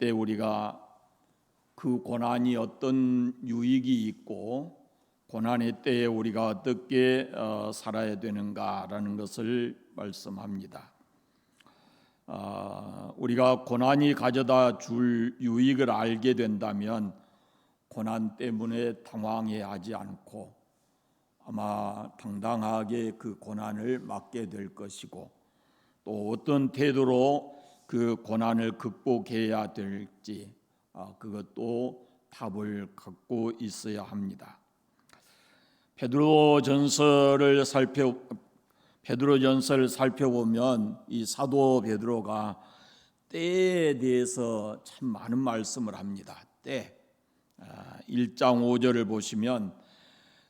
때 우리가 그 고난이 어떤 유익이 있고 고난의 때에 우리가 어떻게 살아야 되는가라는 것을 말씀합니다. 우리가 고난이 가져다 줄 유익을 알게 된다면 고난 때문에 당황해하지 않고 아마 당당하게 그 고난을 맞게 될 것이고 또 어떤 태도로 그 고난을 극복해야 될지 그것도 답을 갖고 있어야 합니다. 베드로전서를 살펴보면 이 사도 베드로가 때에 대해서 참 많은 말씀을 합니다. 때 1장 5절을 보시면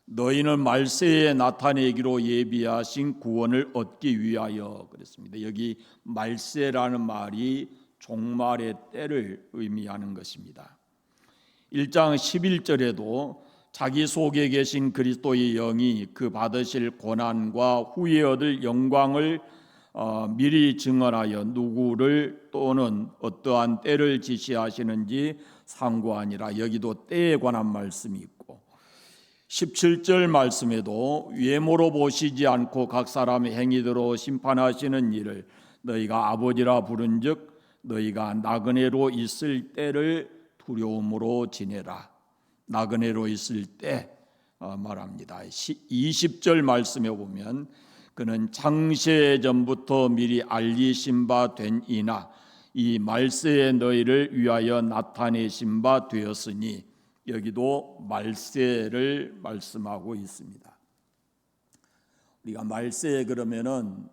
너희는 말세에 나타내기로 예비하신 구원을 얻기 위하여 그랬습니다. 여기 말세라는 말이 종말의 때를 의미하는 것입니다. 1장 11절에도 자기 속에 계신 그리스도의 영이 그 받으실 고난과 후에 얻을 영광을 미리 증언하여 누구를 또는 어떠한 때를 지시하시는지 상고하니라. 여기도 때에 관한 말씀이 있고 17절 말씀에도 외모로 보시지 않고 각 사람의 행위대로 심판하시는 일을 너희가 아버지라 부른즉 너희가 나그네로 있을 때를 두려움으로 지내라. 나그네로 있을 때 말합니다. 20절 말씀에 보면 그는 창세 전부터 미리 알리신 바 된 이나 이 말세에 너희를 위하여 나타내신 바 되었으니 여기도 말세를 말씀하고 있습니다. 우리가 말세 그러면은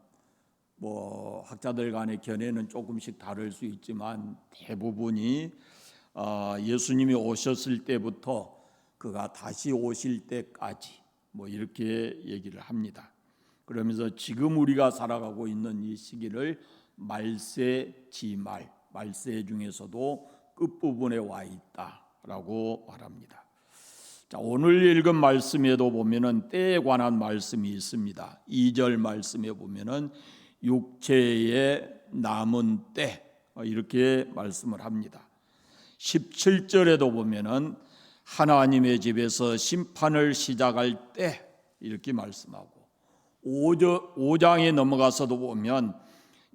학자들 간의 견해는 조금씩 다를 수 있지만 대부분이 예수님이 오셨을 때부터 그가 다시 오실 때까지 이렇게 얘기를 합니다. 그러면서 지금 우리가 살아가고 있는 이 시기를 말세 지말, 말세 중에서도 끝부분에 와 있다라고 말합니다. 자, 오늘 읽은 말씀에도 보면은 때에 관한 말씀이 있습니다. 2절 말씀에 보면은 육체의 남은 때 이렇게 말씀을 합니다. 17절에도 보면은 하나님의 집에서 심판을 시작할 때 이렇게 말씀하고 5장에 넘어가서도 보면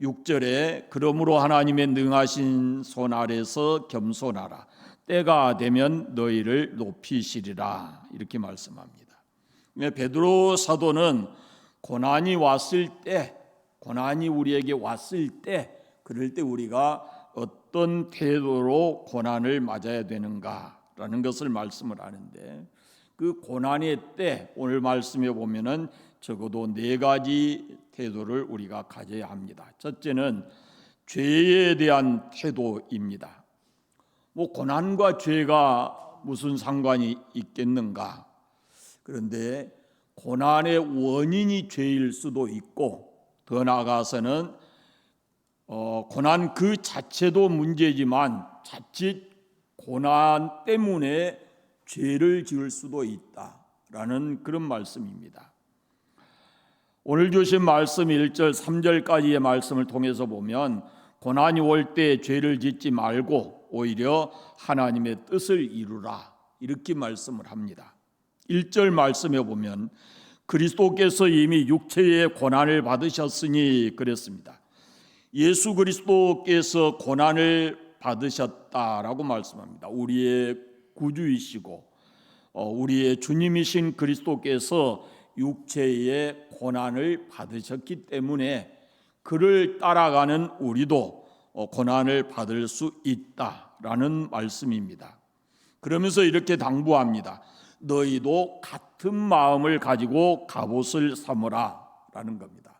6절에 그러므로 하나님의 능하신 손 아래서 겸손하라. 때가 되면 너희를 높이시리라. 이렇게 말씀합니다. 베드로 사도는 고난이 왔을 때, 고난이 우리에게 왔을 때, 그럴 때 우리가 어떤 태도로 고난을 맞아야 되는가라는 것을 말씀을 하는데 그 고난의 때 오늘 말씀에 보면은 적어도 4가지 태도를 우리가 가져야 합니다. 첫째는 죄에 대한 태도입니다. 고난과 죄가 무슨 상관이 있겠는가? 그런데 고난의 원인이 죄일 수도 있고 더 나아가서는 고난 그 자체도 문제지만 자칫 고난 때문에 죄를 지을 수도 있다라는 그런 말씀입니다. 오늘 주신 말씀 1절 3절까지의 말씀을 통해서 보면 고난이 올 때 죄를 짓지 말고 오히려 하나님의 뜻을 이루라 이렇게 말씀을 합니다. 1절 말씀에 보면 그리스도께서 이미 육체의 고난을 받으셨으니 그랬습니다. 예수 그리스도께서 고난을 받으셨다라고 말씀합니다. 우리의 구주이시고 우리의 주님이신 그리스도께서 육체의 고난을 받으셨기 때문에 그를 따라가는 우리도 고난을 받을 수 있다라는 말씀입니다. 그러면서 이렇게 당부합니다. 너희도 같은 마음을 가지고 갑옷을 삼으라 라는 겁니다.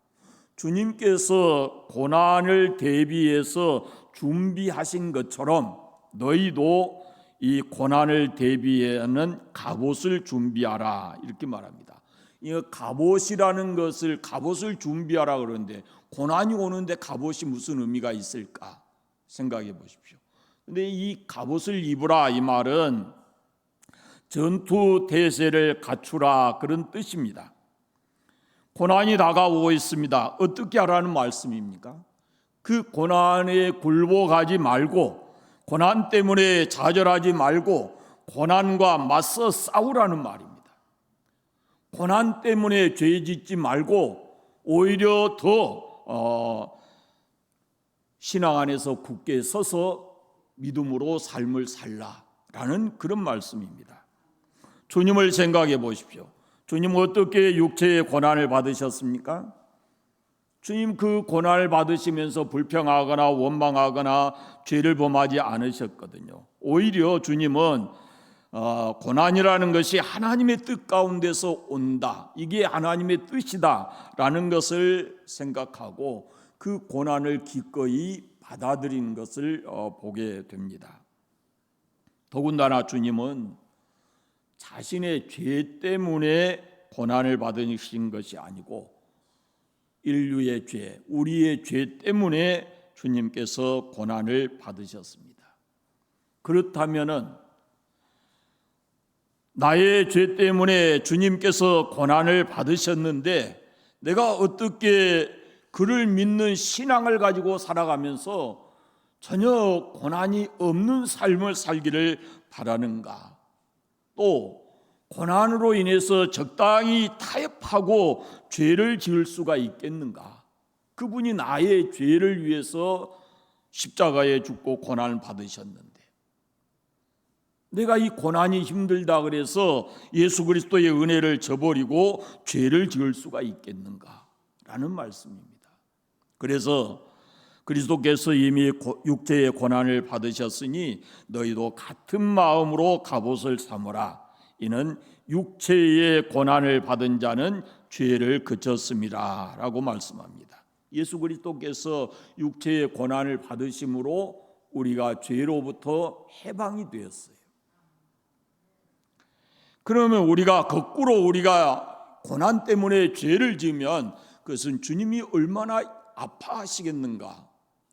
주님께서 고난을 대비해서 준비하신 것처럼 너희도 이 고난을 대비하는 갑옷을 준비하라 이렇게 말합니다. 이 갑옷이라는 것을 갑옷을 준비하라 그러는데 고난이 오는데 갑옷이 무슨 의미가 있을까 생각해 보십시오. 근데 이 갑옷을 입으라 이 말은 전투 태세를 갖추라 그런 뜻입니다. 고난이 다가오고 있습니다. 어떻게 하라는 말씀입니까? 그 고난에 굴복하지 말고 고난 때문에 좌절하지 말고 고난과 맞서 싸우라는 말입니다. 고난 때문에 죄 짓지 말고 오히려 더 신앙 안에서 굳게 서서 믿음으로 삶을 살라라는 그런 말씀입니다. 주님을 생각해 보십시오. 주님 어떻게 육체의 고난을 받으셨습니까? 주님 그 고난을 받으시면서 불평하거나 원망하거나 죄를 범하지 않으셨거든요. 오히려 주님은 고난이라는 것이 하나님의 뜻 가운데서 온다, 이게 하나님의 뜻이다라는 것을 생각하고 그 고난을 기꺼이 받아들인 것을 보게 됩니다. 더군다나 주님은 자신의 죄 때문에 고난을 받으신 것이 아니고 인류의 죄, 우리의 죄 때문에 주님께서 고난을 받으셨습니다. 그렇다면은 나의 죄 때문에 주님께서 고난을 받으셨는데 내가 어떻게 그를 믿는 신앙을 가지고 살아가면서 전혀 고난이 없는 삶을 살기를 바라는가? 또 고난으로 인해서 적당히 타협하고 죄를 지을 수가 있겠는가? 그분이 나의 죄를 위해서 십자가에 죽고 고난을 받으셨는데 내가 이 고난이 힘들다 그래서 예수 그리스도의 은혜를 저버리고 죄를 지을 수가 있겠는가? 라는 말씀입니다. 그래서 그리스도께서 이미 육체의 고난을 받으셨으니 너희도 같은 마음으로 갑옷을 삼으라. 이는 육체의 고난을 받은 자는 죄를 그쳤음이라 라고 말씀합니다. 예수 그리스도께서 육체의 고난을 받으심으로 우리가 죄로부터 해방이 되었어요. 그러면 거꾸로 우리가 고난 때문에 죄를 지으면 그것은 주님이 얼마나 아파하시겠는가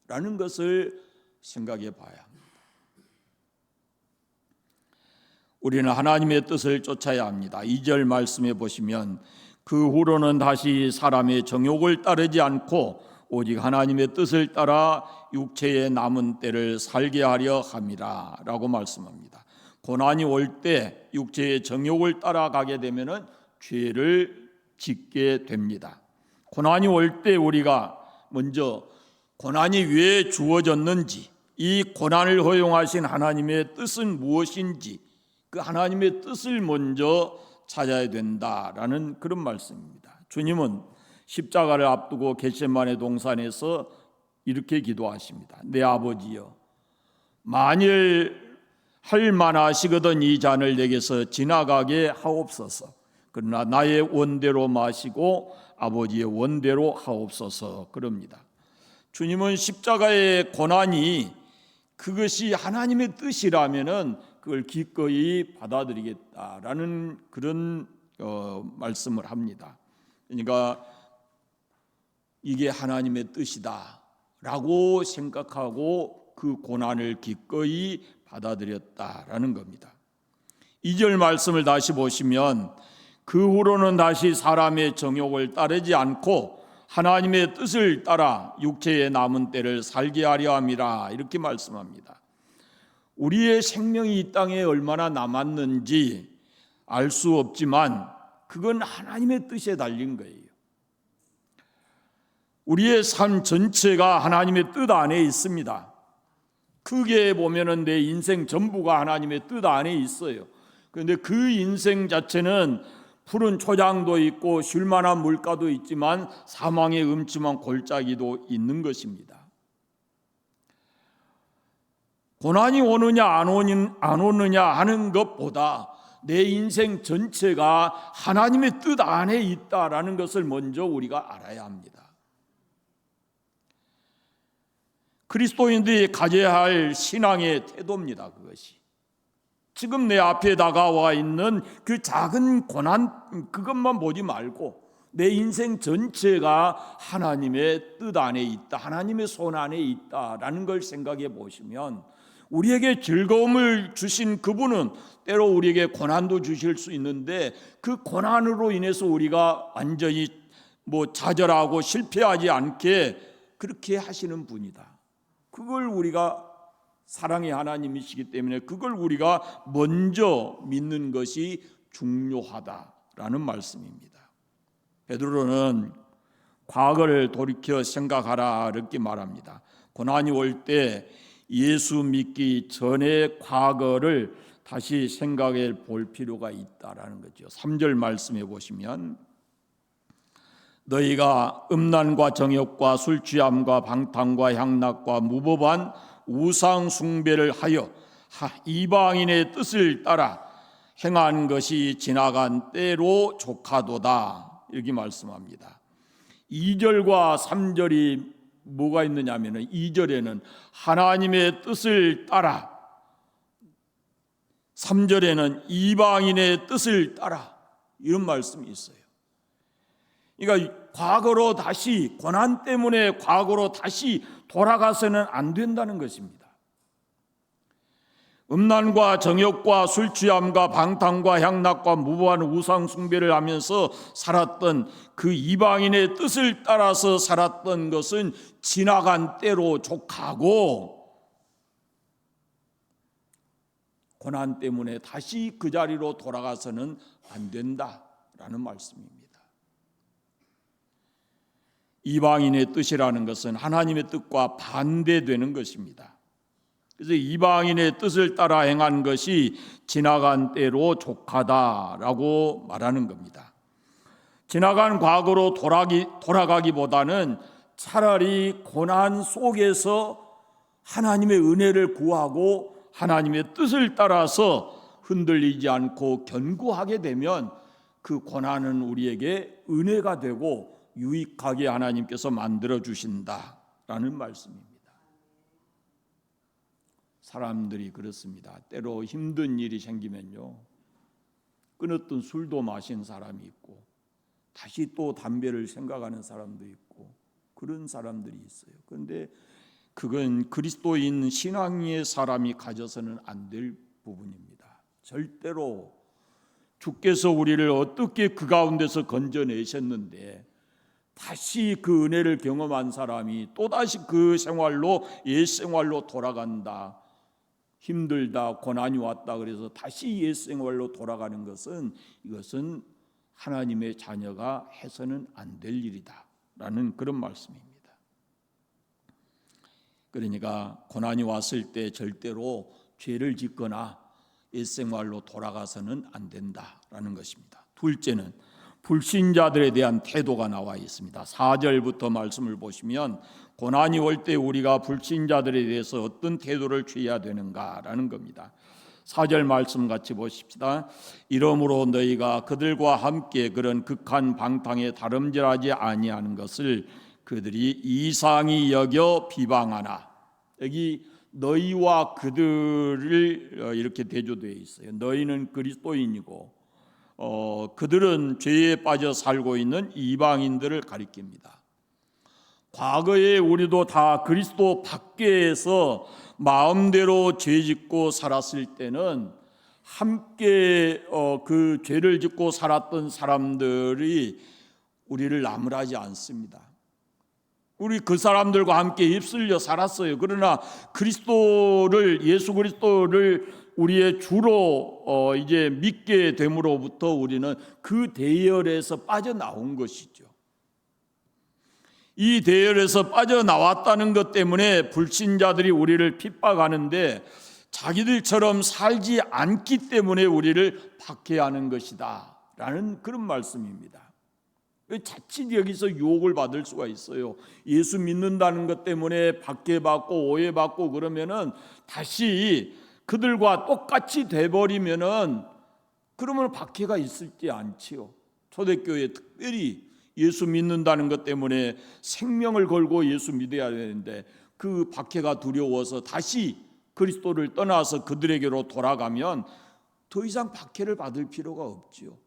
라는 것을 생각해 봐야 합니다. 우리는 하나님의 뜻을 쫓아야 합니다. 2절 말씀해 보시면 그 후로는 다시 사람의 정욕을 따르지 않고 오직 하나님의 뜻을 따라 육체의 남은 때를 살게 하려 함이라 라고 말씀합니다. 고난이 올 때 육체의 정욕을 따라가게 되면 죄를 짓게 됩니다. 고난이 올 때 우리가 먼저 고난이 왜 주어졌는지, 이 고난을 허용하신 하나님의 뜻은 무엇인지 그 하나님의 뜻을 먼저 찾아야 된다라는 그런 말씀입니다. 주님은 십자가를 앞두고 겟세마네 동산에서 이렇게 기도하십니다. 내 아버지여, 만일 할 만하시거든 이 잔을 내게서 지나가게 하옵소서. 그러나 나의 원대로 마시고 아버지의 원대로 하옵소서. 그럽니다. 주님은 십자가의 고난이 그것이 하나님의 뜻이라면은 그걸 기꺼이 받아들이겠다라는 그런 말씀을 합니다. 그러니까 이게 하나님의 뜻이다라고 생각하고 그 고난을 기꺼이 받아들였다라는 겁니다. 2절 말씀을 다시 보시면 그 후로는 다시 사람의 정욕을 따르지 않고 하나님의 뜻을 따라 육체의 남은 때를 살게 하려 함이라 이렇게 말씀합니다. 우리의 생명이 이 땅에 얼마나 남았는지 알 수 없지만 그건 하나님의 뜻에 달린 거예요. 우리의 삶 전체가 하나님의 뜻 안에 있습니다. 크게 보면은 내 인생 전부가 하나님의 뜻 안에 있어요. 그런데 그 인생 자체는 푸른 초장도 있고 쉴만한 물가도 있지만 사망의 음침한 골짜기도 있는 것입니다. 고난이 오느냐 안 오느냐 하는 것보다 내 인생 전체가 하나님의 뜻 안에 있다라는 것을 먼저 우리가 알아야 합니다. 그리스도인들이 가져야 할 신앙의 태도입니다. 그것이 지금 내 앞에 다가와 있는 그 작은 고난 그것만 보지 말고 내 인생 전체가 하나님의 뜻 안에 있다, 하나님의 손 안에 있다라는 걸 생각해 보시면 우리에게 즐거움을 주신 그분은 때로 우리에게 고난도 주실 수 있는데 그 고난으로 인해서 우리가 완전히 좌절하고 실패하지 않게 그렇게 하시는 분이다. 그걸 우리가 사랑의 하나님이시기 때문에 그걸 우리가 먼저 믿는 것이 중요하다라는 말씀입니다. 베드로는 과거를 돌이켜 생각하라 이렇게 말합니다. 고난이 올 때 예수 믿기 전의 과거를 다시 생각해 볼 필요가 있다라는 거죠. 3절 말씀해 보시면 너희가 음란과 정욕과 술 취함과 방탕과 향락과 무법한 우상 숭배를 하여 이방인의 뜻을 따라 행한 것이 지나간 때로 족하도다 이렇게 말씀합니다. 2절과 3절이 뭐가 있느냐면 2절에는 하나님의 뜻을 따라, 3절에는 이방인의 뜻을 따라 이런 말씀이 있어요. 그러니까 과거로 다시, 고난 때문에 과거로 다시 돌아가서는 안 된다는 것입니다. 음란과 정욕과 술 취함과 방탕과 향락과 무고한 우상 숭배를 하면서 살았던 그 이방인의 뜻을 따라서 살았던 것은 지나간 때로 족하고 고난 때문에 다시 그 자리로 돌아가서는 안 된다라는 말씀입니다. 이방인의 뜻이라는 것은 하나님의 뜻과 반대되는 것입니다. 그래서 이방인의 뜻을 따라 행한 것이 지나간 때로 족하다라고 말하는 겁니다. 지나간 과거로 돌아가기보다는 차라리 고난 속에서 하나님의 은혜를 구하고 하나님의 뜻을 따라서 흔들리지 않고 견고하게 되면 그 고난은 우리에게 은혜가 되고 유익하게 하나님께서 만들어 주신다라는 말씀입니다. 사람들이 그렇습니다. 때로 힘든 일이 생기면요, 끊었던 술도 마신 사람이 있고 다시 또 담배를 생각하는 사람도 있고 그런 사람들이 있어요. 그런데 그건 그리스도인 신앙의 사람이 가져서는 안 될 부분입니다. 절대로 주께서 우리를 어떻게 그 가운데서 건져내셨는데 다시 그 은혜를 경험한 사람이 또다시 그 생활로, 옛 생활로 돌아간다, 힘들다, 고난이 왔다 그래서 다시 옛 생활로 돌아가는 것은, 이것은 하나님의 자녀가 해서는 안 될 일이다 라는 그런 말씀입니다. 그러니까 고난이 왔을 때 절대로 죄를 짓거나 옛 생활로 돌아가서는 안 된다라는 것입니다. 둘째는 불신자들에 대한 태도가 나와 있습니다. 4절부터 말씀을 보시면 고난이 올 때 우리가 불신자들에 대해서 어떤 태도를 취해야 되는가라는 겁니다. 4절 말씀 같이 보십시다. 이러므로 너희가 그들과 함께 그런 극한 방탕에 다름질하지 아니하는 것을 그들이 이상히 여겨 비방하나. 여기 너희와 그들을 이렇게 대조되어 있어요. 너희는 그리스도인이고 그들은 죄에 빠져 살고 있는 이방인들을 가리킵니다. 과거에 우리도 다 그리스도 밖에서 마음대로 죄 짓고 살았을 때는 함께 그 죄를 짓고 살았던 사람들이 우리를 나무라지 않습니다. 우리 그 사람들과 함께 휩쓸려 살았어요. 그러나 그리스도를, 예수 그리스도를 우리의 주로 이제 믿게 됨으로부터 우리는 그 대열에서 빠져나온 것이죠. 이 대열에서 빠져나왔다는 것 때문에 불신자들이 우리를 핍박하는데 자기들처럼 살지 않기 때문에 우리를 박해하는 것이다 라는 그런 말씀입니다. 자칫 여기서 유혹을 받을 수가 있어요. 예수 믿는다는 것 때문에 박해받고 오해받고 그러면은 다시 그들과 똑같이 돼버리면은 그러면 박해가 있을지 않지요. 초대교회 특별히 예수 믿는다는 것 때문에 생명을 걸고 예수 믿어야 되는데 그 박해가 두려워서 다시 그리스도를 떠나서 그들에게로 돌아가면 더 이상 박해를 받을 필요가 없지요.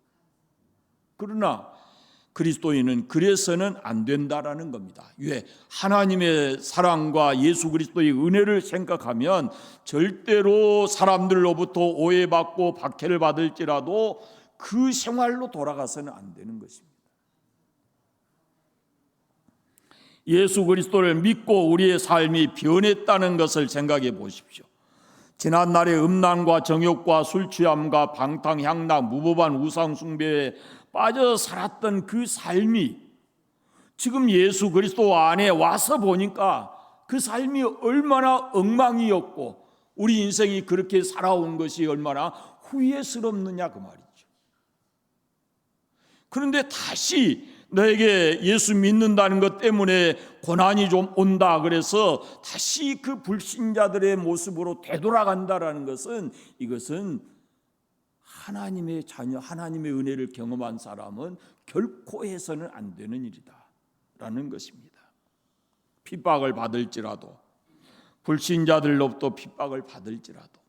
그러나 그리스도인은 그래서는 안 된다라는 겁니다. 왜? 하나님의 사랑과 예수 그리스도의 은혜를 생각하면 절대로 사람들로부터 오해받고 박해를 받을지라도 그 생활로 돌아가서는 안 되는 것입니다. 예수 그리스도를 믿고 우리의 삶이 변했다는 것을 생각해 보십시오. 지난날의 음란과 정욕과 술취함과 방탕향락, 무법한 우상숭배에 빠져 살았던 그 삶이 지금 예수 그리스도 안에 와서 보니까 그 삶이 얼마나 엉망이었고 우리 인생이 그렇게 살아온 것이 얼마나 후회스럽느냐 그 말이죠. 그런데 다시 너에게 예수 믿는다는 것 때문에 고난이 좀 온다 그래서 다시 그 불신자들의 모습으로 되돌아간다라는 것은, 이것은 하나님의 자녀, 하나님의 은혜를 경험한 사람은 결코 해서는 안 되는 일이다 라는 것입니다. 핍박을 받을지라도, 불신자들로부터 핍박을 받을지라도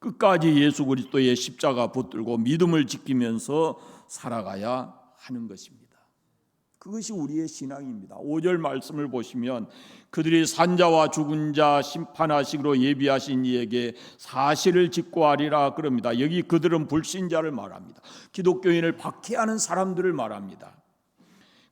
끝까지 예수 그리스도의 십자가 붙들고 믿음을 지키면서 살아가야 하는 것입니다. 그것이 우리의 신앙입니다. 5절 말씀을 보시면 그들이 산자와 죽은 자 심판하시기로 예비하신 이에게 사실을 직고하리라 그럽니다. 여기 그들은 불신자를 말합니다. 기독교인을 박해하는 사람들을 말합니다.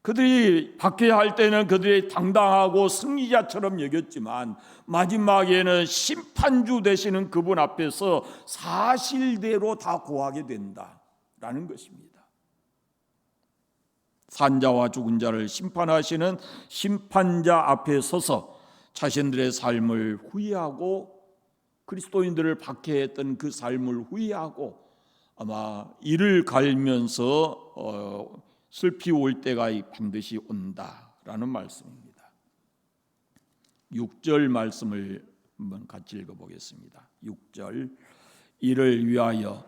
그들이 박해할 때는 그들이 당당하고 승리자처럼 여겼지만 마지막에는 심판주 되시는 그분 앞에서 사실대로 다 고하게 된다라는 것입니다. 산자와 죽은 자를 심판하시는 심판자 앞에 서서 자신들의 삶을 후회하고 그리스도인들을 박해했던 그 삶을 후회하고 아마 이를 갈면서 슬피 올 때가 반드시 온다라는 말씀입니다. 6절 말씀을 한번 같이 읽어보겠습니다. 6절 이를 위하여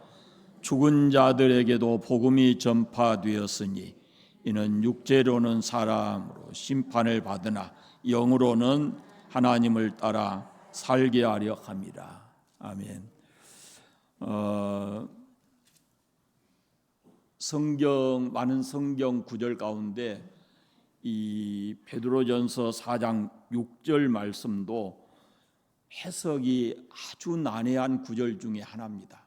죽은 자들에게도 복음이 전파되었으니 이는 육체로는 사람으로 심판을 받으나 영으로는 하나님을 따라 살게 하려 함이라. 아멘. 많은 성경 구절 가운데 이 베드로전서 4장 6절 말씀도 해석이 아주 난해한 구절 중에 하나입니다.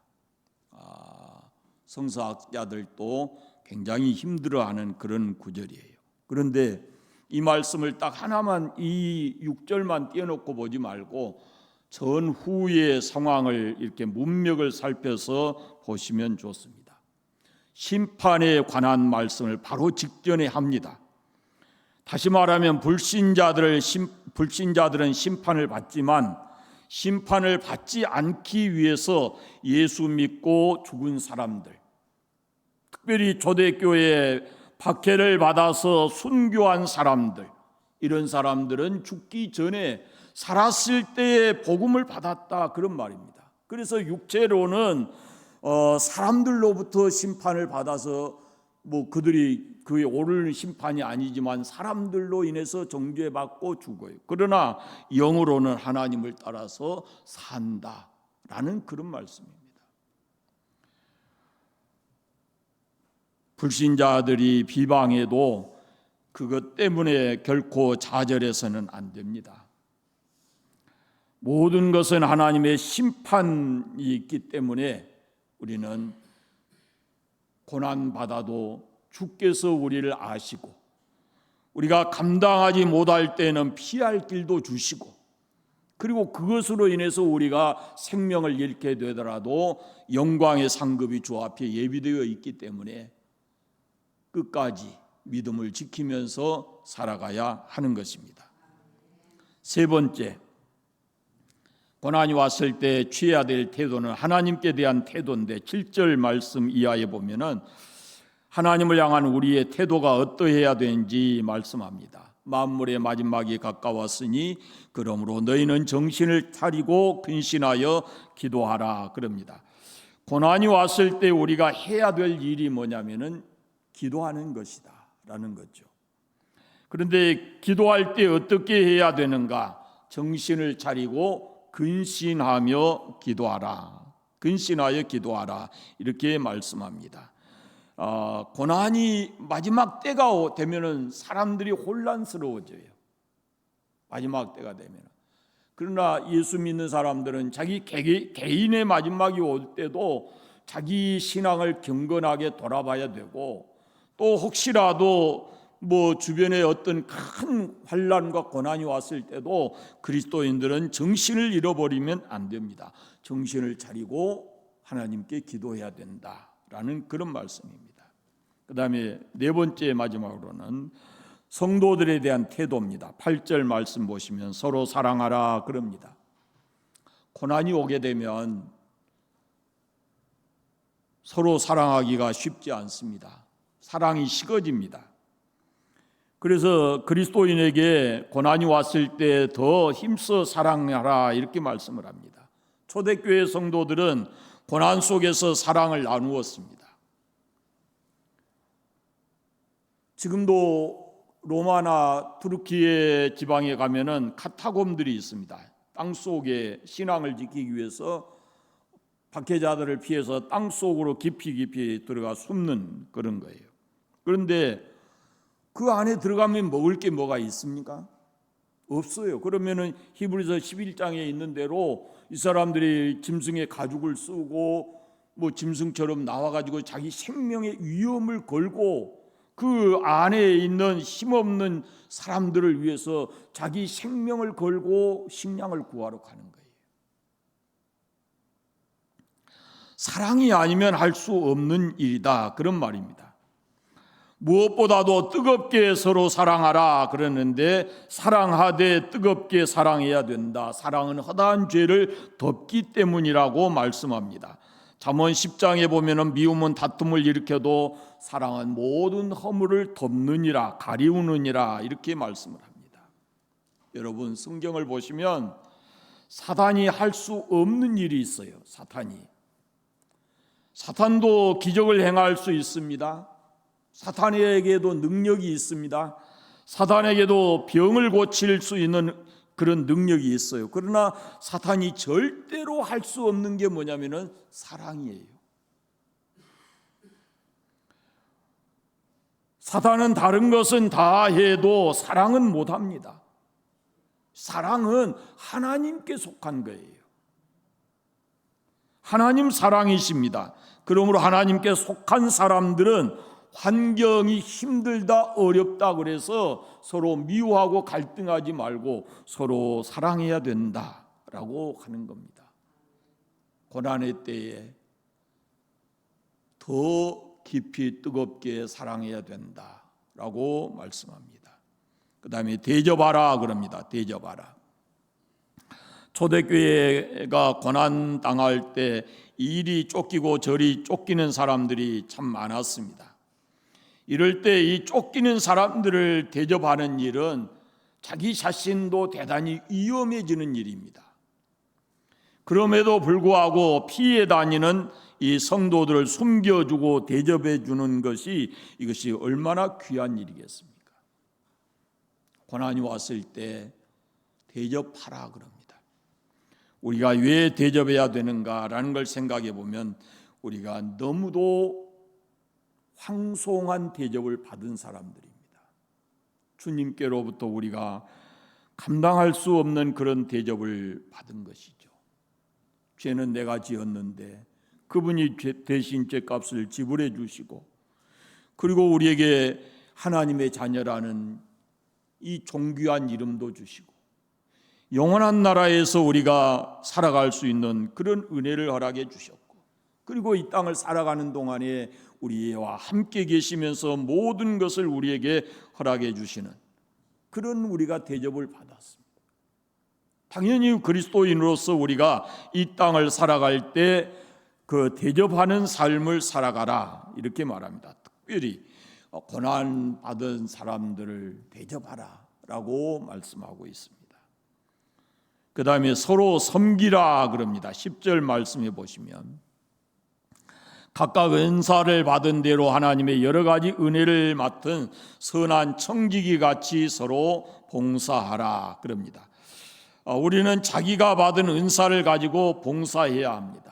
성서학자들도 굉장히 힘들어하는 그런 구절이에요. 그런데 이 말씀을 딱 하나만, 이 6절만 떼어놓고 보지 말고 전후의 상황을 이렇게 문맥을 살펴서 보시면 좋습니다. 심판에 관한 말씀을 바로 직전에 합니다. 다시 말하면 불신자들은 심판을 받지만 심판을 받지 않기 위해서 예수 믿고 죽은 사람들, 특별히 초대교회에 박해를 받아서 순교한 사람들, 이런 사람들은 죽기 전에 살았을 때의 복음을 받았다 그런 말입니다. 그래서 육체로는 사람들로부터 심판을 받아서 그들이 그에 오르는 심판이 아니지만 사람들로 인해서 정죄받고 죽어요. 그러나 영으로는 하나님을 따라서 산다라는 그런 말씀입니다. 불신자들이 비방해도 그것 때문에 결코 좌절해서는 안 됩니다. 모든 것은 하나님의 심판이 있기 때문에 우리는 고난받아도 주께서 우리를 아시고 우리가 감당하지 못할 때는 피할 길도 주시고 그리고 그것으로 인해서 우리가 생명을 잃게 되더라도 영광의 상급이 주 앞에 예비되어 있기 때문에 끝까지 믿음을 지키면서 살아가야 하는 것입니다. 세 번째, 고난이 왔을 때 취해야 될 태도는 하나님께 대한 태도인데 7절 말씀 이하에 보면은 하나님을 향한 우리의 태도가 어떠해야 되는지 말씀합니다. 만물의 마지막이 가까웠으니 그러므로 너희는 정신을 차리고 근신하여 기도하라 그럽니다. 고난이 왔을 때 우리가 해야 될 일이 뭐냐면은 기도하는 것이다 라는 거죠. 그런데 기도할 때 어떻게 해야 되는가? 정신을 차리고 근신하며 기도하라. 근신하여 기도하라. 이렇게 말씀합니다. 고난이 마지막 때가 되면은 사람들이 혼란스러워져요. 마지막 때가 되면. 그러나 예수 믿는 사람들은 자기 개인의 마지막이 올 때도 자기 신앙을 경건하게 돌아봐야 되고 또 혹시라도 주변에 어떤 큰 환난과 고난이 왔을 때도 그리스도인들은 정신을 잃어버리면 안 됩니다. 정신을 차리고 하나님께 기도해야 된다라는 그런 말씀입니다. 그 다음에 네 번째 마지막으로는 성도들에 대한 태도입니다. 8절 말씀 보시면 서로 사랑하라 그럽니다. 고난이 오게 되면 서로 사랑하기가 쉽지 않습니다. 사랑이 식어집니다. 그래서 그리스도인에게 고난이 왔을 때 더 힘써 사랑하라 이렇게 말씀을 합니다. 초대교회 성도들은 고난 속에서 사랑을 나누었습니다. 지금도 로마나 투르키예 지방에 가면은 카타콤들이 있습니다. 땅 속에 신앙을 지키기 위해서 박해자들을 피해서 땅 속으로 깊이 들어가 숨는 그런 거예요. 그런데 그 안에 들어가면 먹을 게 뭐가 있습니까? 없어요. 그러면은 히브리서 11장에 있는 대로 이 사람들이 짐승의 가죽을 쓰고 뭐 짐승처럼 나와가지고 자기 생명의 위험을 걸고 그 안에 있는 힘없는 사람들을 위해서 자기 생명을 걸고 식량을 구하러 가는 거예요. 사랑이 아니면 할 수 없는 일이다 그런 말입니다. 무엇보다도 뜨겁게 서로 사랑하라 그러는데 사랑하되 뜨겁게 사랑해야 된다. 사랑은 허다한 죄를 덮기 때문이라고 말씀합니다. 잠언 10장에 보면은 미움은 다툼을 일으켜도 사랑은 모든 허물을 덮느니라 가리우느니라 이렇게 말씀을 합니다. 여러분 성경을 보시면 사단이 할 수 없는 일이 있어요. 사탄도 기적을 행할 수 있습니다. 사탄에게도 능력이 있습니다. 사탄에게도 병을 고칠 수 있는 그런 능력이 있어요. 그러나 사탄이 절대로 할 수 없는 게 뭐냐면은 사랑이에요. 사탄은 다른 것은 다 해도 사랑은 못합니다. 사랑은 하나님께 속한 거예요. 하나님 사랑이십니다. 그러므로 하나님께 속한 사람들은 환경이 힘들다 어렵다 그래서 서로 미워하고 갈등하지 말고 서로 사랑해야 된다라고 하는 겁니다. 고난의 때에 더 깊이 뜨겁게 사랑해야 된다라고 말씀합니다. 그 다음에 대접하라 그럽니다. 대접하라. 초대교회가 고난 당할 때 이리 쫓기고 저리 쫓기는 사람들이 참 많았습니다. 이럴 때 이 쫓기는 사람들을 대접하는 일은 자기 자신도 대단히 위험해지는 일입니다. 그럼에도 불구하고 피해 다니는 이 성도들을 숨겨주고 대접해 주는 것이 이것이 얼마나 귀한 일이겠습니까? 고난이 왔을 때 대접하라 그럽니다. 우리가 왜 대접해야 되는가라는 걸 생각해 보면 우리가 너무도 황송한 대접을 받은 사람들입니다. 주님께로부터 우리가 감당할 수 없는 그런 대접을 받은 것이죠. 죄는 내가 지었는데 그분이 대신 죄값을 지불해 주시고 그리고 우리에게 하나님의 자녀라는 이 존귀한 이름도 주시고 영원한 나라에서 우리가 살아갈 수 있는 그런 은혜를 허락해 주셨고 그리고 이 땅을 살아가는 동안에 우리와 함께 계시면서 모든 것을 우리에게 허락해 주시는 그런 우리가 대접을 받았습니다. 당연히 그리스도인으로서 우리가 이 땅을 살아갈 때 그 대접하는 삶을 살아가라 이렇게 말합니다. 특별히 고난 받은 사람들을 대접하라 라고 말씀하고 있습니다. 그 다음에 서로 섬기라 그럽니다. 10절 말씀해 보시면 각각 은사를 받은 대로 하나님의 여러 가지 은혜를 맡은 선한 청지기 같이 서로 봉사하라 그럽니다. 우리는 자기가 받은 은사를 가지고 봉사해야 합니다.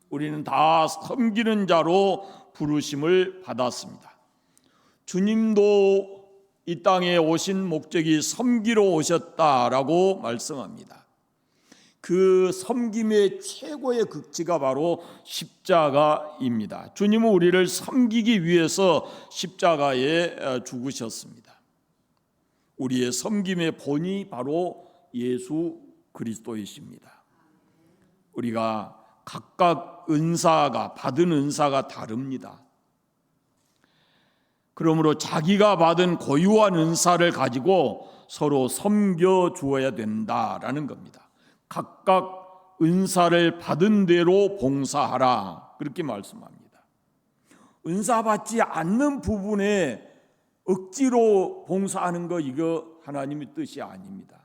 우리는 다 섬기는 자로 부르심을 받았습니다. 주님도 이 땅에 오신 목적이 섬기러 오셨다라고 말씀합니다. 그 섬김의 최고의 극치가 바로 십자가입니다. 주님은 우리를 섬기기 위해서 십자가에 죽으셨습니다. 우리의 섬김의 본이 바로 예수 그리스도이십니다. 우리가 각각 받은 은사가 다릅니다. 그러므로 자기가 받은 고유한 은사를 가지고 서로 섬겨 주어야 된다라는 겁니다. 각각 은사를 받은 대로 봉사하라, 그렇게 말씀합니다. 은사 받지 않는 부분에 억지로 봉사하는 거, 이거 하나님의 뜻이 아닙니다.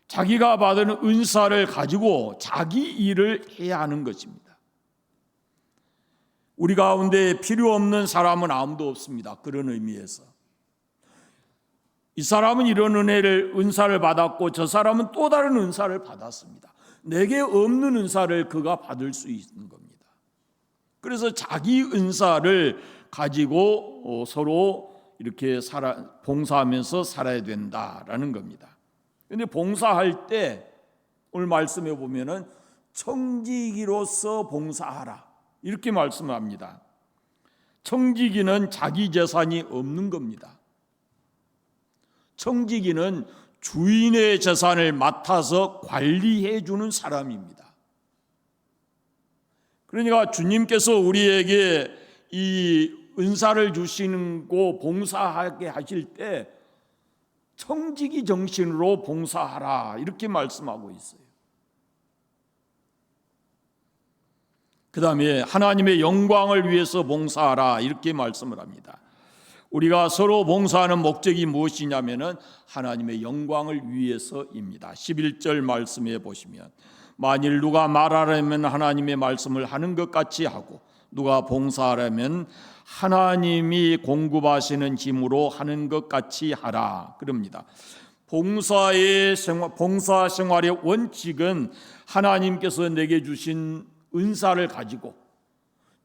자기가 받은 은사를 가지고 자기 일을 해야 하는 것입니다. 우리 가운데 필요 없는 사람은 아무도 없습니다. 그런 의미에서 이 사람은 이런 은사를 받았고 저 사람은 또 다른 은사를 받았습니다. 내게 없는 은사를 그가 받을 수 있는 겁니다. 그래서 자기 은사를 가지고 서로 이렇게 봉사하면서 살아야 된다라는 겁니다. 그런데 봉사할 때 오늘 말씀해 보면은 청지기로서 봉사하라, 이렇게 말씀합니다. 청지기는 자기 재산이 없는 겁니다. 청지기는 주인의 재산을 맡아서 관리해 주는 사람입니다. 그러니까 주님께서 우리에게 이 은사를 주시는 거 봉사하게 하실 때 청지기 정신으로 봉사하라, 이렇게 말씀하고 있어요. 그 다음에 하나님의 영광을 위해서 봉사하라, 이렇게 말씀을 합니다. 우리가 서로 봉사하는 목적이 무엇이냐면은 하나님의 영광을 위해서입니다. 11절 말씀해 보시면, 만일 누가 말하려면 하나님의 말씀을 하는 것 같이 하고 누가 봉사하려면 하나님이 공급하시는 힘으로 하는 것 같이 하라, 그럽니다. 봉사 생활의 원칙은 하나님께서 내게 주신 은사를 가지고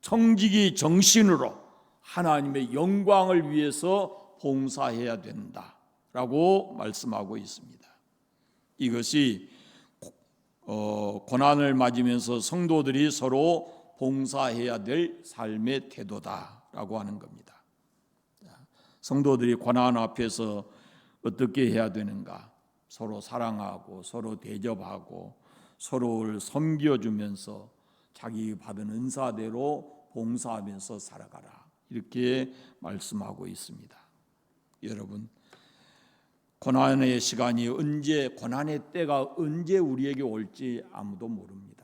청지기 정신으로 하나님의 영광을 위해서 봉사해야 된다라고 말씀하고 있습니다. 이것이 고난을 맞으면서 성도들이 서로 봉사해야 될 삶의 태도다라고 하는 겁니다. 성도들이 고난 앞에서 어떻게 해야 되는가? 서로 사랑하고 서로 대접하고 서로를 섬겨주면서 자기 받은 은사대로 봉사하면서 살아가라, 이렇게 말씀하고 있습니다. 여러분, 고난의 시간이 고난의 때가 언제 우리에게 올지 아무도 모릅니다.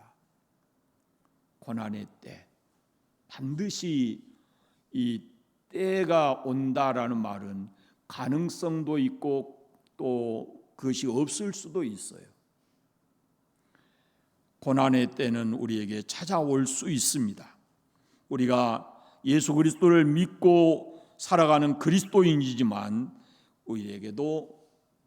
고난의 때, 반드시 이 때가 온다라는 말은 가능성도 있고 또 그것이 없을 수도 있어요. 고난의 때는 우리에게 찾아올 수 있습니다. 우리가 예수 그리스도를 믿고 살아가는 그리스도인이지만 우리에게도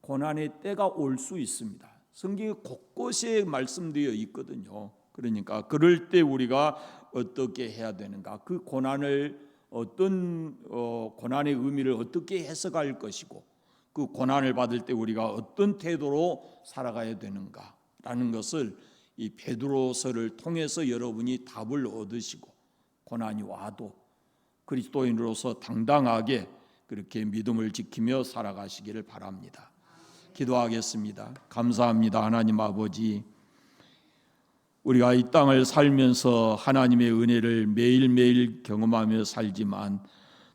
고난의 때가 올 수 있습니다. 성경에 곳곳에 말씀되어 있거든요. 그러니까 그럴 때 우리가 어떻게 해야 되는가, 그 고난을 고난의 의미를 어떻게 해석할 것이고 그 고난을 받을 때 우리가 어떤 태도로 살아가야 되는가라는 것을 이 베드로서를 통해서 여러분이 답을 얻으시고 고난이 와도 그리스도인으로서 당당하게 그렇게 믿음을 지키며 살아가시기를 바랍니다. 기도하겠습니다. 감사합니다. 하나님 아버지, 우리가 이 땅을 살면서 하나님의 은혜를 매일매일 경험하며 살지만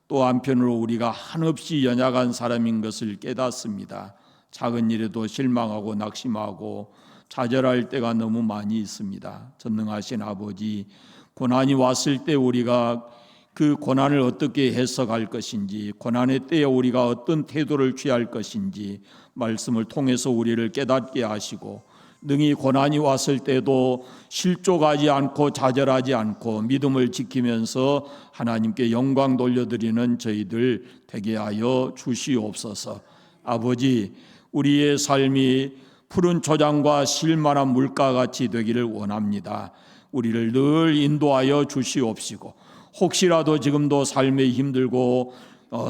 또 한편으로 우리가 한없이 연약한 사람인 것을 깨닫습니다. 작은 일에도 실망하고 낙심하고 좌절할 때가 너무 많이 있습니다. 전능하신 아버지, 고난이 왔을 때 우리가 그 고난을 어떻게 해석할 것인지, 고난의 때에 우리가 어떤 태도를 취할 것인지 말씀을 통해서 우리를 깨닫게 하시고, 능히 고난이 왔을 때도 실족하지 않고 좌절하지 않고 믿음을 지키면서 하나님께 영광 돌려드리는 저희들 되게 하여 주시옵소서. 아버지, 우리의 삶이 푸른 초장과 실만한 물가같이 되기를 원합니다. 우리를 늘 인도하여 주시옵시고, 혹시라도 지금도 삶에 힘들고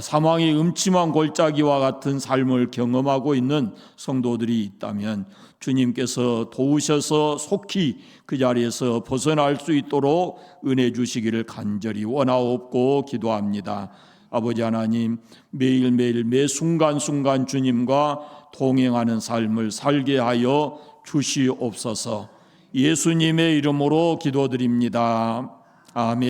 사망의 음침한 골짜기와 같은 삶을 경험하고 있는 성도들이 있다면 주님께서 도우셔서 속히 그 자리에서 벗어날 수 있도록 은혜 주시기를 간절히 원하옵고 기도합니다. 아버지 하나님, 매일매일 매 순간순간 주님과 동행하는 삶을 살게 하여 주시옵소서. 예수님의 이름으로 기도드립니다. 아멘.